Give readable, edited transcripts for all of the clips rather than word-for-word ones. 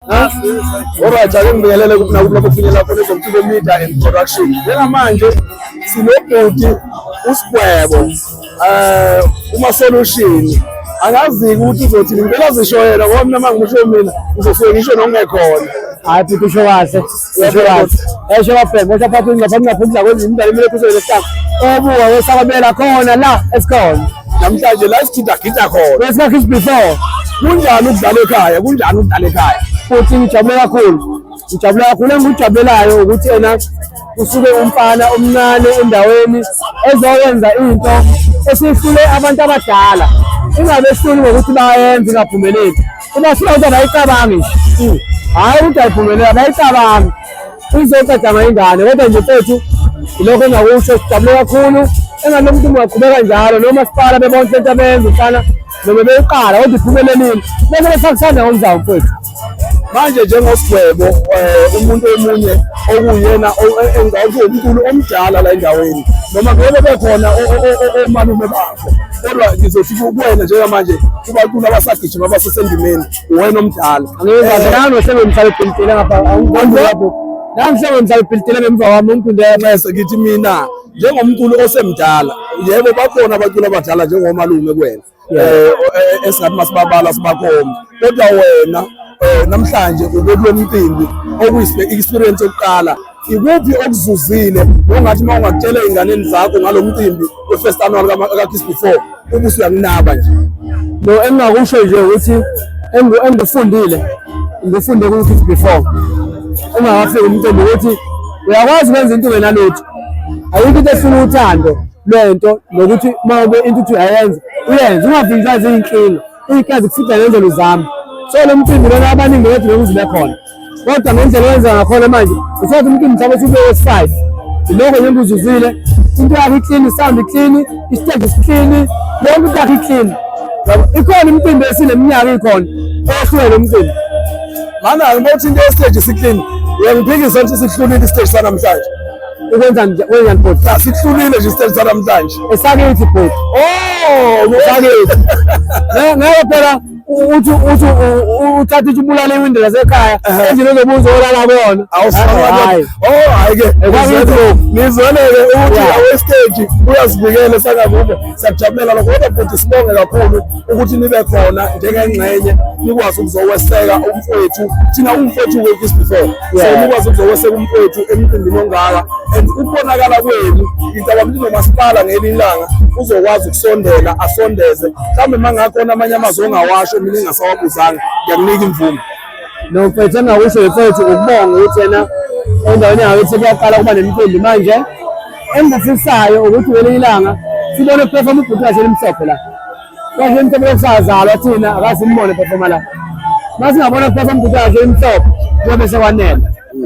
Alright, ake ngibingelele kuphi nakuphi lapho kufinyelela khona ezomculo media and production. Njengamanje sinobhuti uSigwebo uMasolution. Angazi ukuthi uzothi ngicela zisho yena ngoba mina mangimusho mina uzofike ngisho nokungekhona. Hayi futhi usho kahle. Usho kahle. Esho kaphe ngoba phathu ngaphambi kwenza indaba imile kuzo lesithathu. Obuka wesakabela khona la esikhona. Namhlanje la sigida khona. Wesikhathi before. Kunjani ukudlala ekhaya? Kunjani ukudlala ekhaya? Futhi ngijabule kakhulu. Ngijabule kakhulu engikujabulayo ukuthi ena usuke umfana omncane endaweni ezoyenza into esihlule abantu abadala. Ingabe sihluli ngokuthi bayenze ingaphumeleli. Uma sifuna ukuthi abayicabangi nje. Hayi ukuthi ayiphumeleli abayicabangi. Izoceda ngayingane kodwa nje mfethu lokho engakusho sijabule kakhulu. Engane umuntu ungaqhubeka njalo noma siphala bebonke into abenza ufana noma beyiqala kodwa iphumelelile. Bese besakusanda ngomzawu mfethu. Manje njengoSigwebo umuntu omunye okuyena engathi umkhulu omdala la endaweni noma ngeke bekhona omalume bakho kodwa ngizothi kuwena njengamanje kubacula abasagijima abasesendimeni uwena omdala angizazi nami ngisebenza ibhilitile ngapha angiboni lapho nami ngisebenza ibhilitile ngemva kwami unkundela bese ngithi mina njengomculo osemdala yebo bakhona abacula abadala njengomalume kuwena esingathi masibabala sibakhomba kodwa wena namhlanje ukulo mcimbi okuyi-experience yokuqala ikuphi okuzuzile ongathi uma ungakutshela ey'nganeni zakho ngalo mcimbi we-first annual ka-Kiss Before ubuthi uyakunaba nje lo engingakusho nje ukuthi ngifunde ku-Kiss Before ungakafiki umcimbi ukuthi uyakwazi ukwenza into ungenalutho ayikho into efuna uthando lwento nokuthi uma ube into uthi uyayenza uyenze ungavinjwazi iy'nkinga zikufida ngendlela uzama. So lo mcimbi lona abaningi bethu bekuzibe khona kodwa ngendlela oyenza ngakhona manje usathi umcimbi mhlawumbe ube wesi-5 ilokho nje uzuzile into yakho i-clean, isound i-clean, istage is-clean, yonke into yakho i-clean. Ikhona imicimbi esineminyaka ikhona ehlukene umcimbi mana ngokuthi into yestage isi-clean uyangiphikisa ukuthi sihlulile istage sanamhlanje ukwenzani bhuti? Sihlulile nje istage sanamhlanje esakithi bhuti. Esakithi ngeke phela uthi uthatha ibulala iwindi lasekhaya endlela ozobuza olala kuyona. Hayi-ke ngizweleke ukuthi awestage uyasivikela sangakubo siyakujabulela lokho kodwa futhi sibonge kakhulu ukuthi nibe khona njengengxenye nikwazi ukuzoweseka umfowethu thina umfowethu we-Kiss Before so nikwazi ukuzoweseka umfowethu emcimbini ongaka and ukubonakala kwenu ngicabanga ukuthi nomasipala ngelinye ilanga uzokwazi ukusondela asondeze mhlawumbe uma ngakhona amanye amazwi ongawasho mina engasawabuzanga ngiyakunika imvume. No mfethu engakusho mfethu ukubonga ukuthi yena endaweni yakithi kuyaqala kuba nemicimbi manje engifisayo ukuthi ngelinye ilanga sibone uperform ubhuti kahle elimhlophe la kahle emhlophe esazalwa thina akasimbone performa la masingabona uperform ubhuti kahle elimhlophe kuyobe sekwanele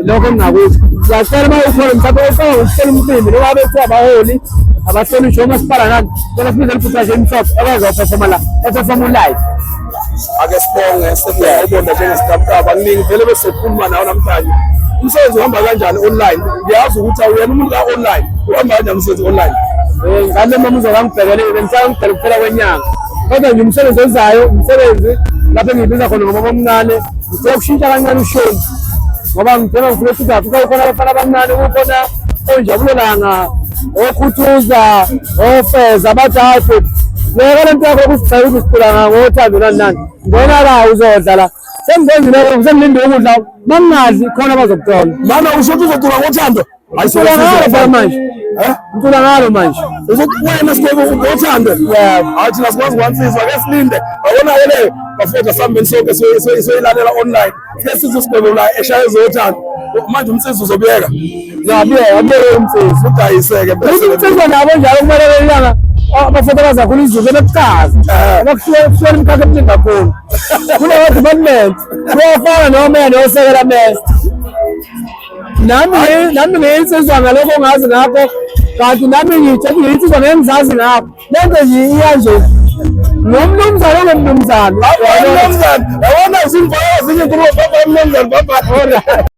lokho engingakusho. Siyacela uma ukhona mhlawumbe ufuna ukuhlela umcimbi noma bethu abaholi abahlonishwa umasipala nani kona sibiza ubhuti kahle elimhlophe abazoperforma la eperform live. Ake sibonge sebonga njengesitaptapa kuningi vele besokhuluma nawo namhlanje umsebenzi uhamba kanjani online ngiyazi ukuthi awuyena umuntu ka-online uhamba kanjani umsebenzi online ngale mama uzokangibhekelele bengisangibhele kuphela kwenyanga kodwa nje umsebenzi ozayo umsebenzi lapho engiyibiza khona ngobaba omncane ngicela ukushintsha kancane ushoni ngoba ngidinga ngifuna ukuthi Afrika ukhona abafana abancane kukhona onjabulelanga okhuthuza ofeza abadade ngeke lento yakho kusicela ukuthi siphila ngothando nani nani ngona la uzodla la sengenzile sengilinde ukudla mangazi khona bazokuthola mana usho ukuthi uzodula ngothando ayisula ngalo manje ngicula ngalo manje wena Sigwebo ngothando hayi thina sikwazi kwansizwa ke silinde babona-ke bafowethu asihambeni sonke soyilalela online sesizo Sigwebo la eshaya ezothando manje umsizi uzobuyeka abuyeke umsizi udayiseke umsizi nabo njalo kumele lelanga abafowethu abazakhula izuzu elobucazi abakuhlulela imkhakha eminingi kakhulu kuleyo department kuyafana nomene osekela mesa nami ngiyinsizwa ngalokho ongazi ngakho kanti nami ngiyinsizwa ngengizazi ngakho lento nje iyanje nomnumzane ongumnumzane yabona zimvayo zinye kubo baba mnumzane baba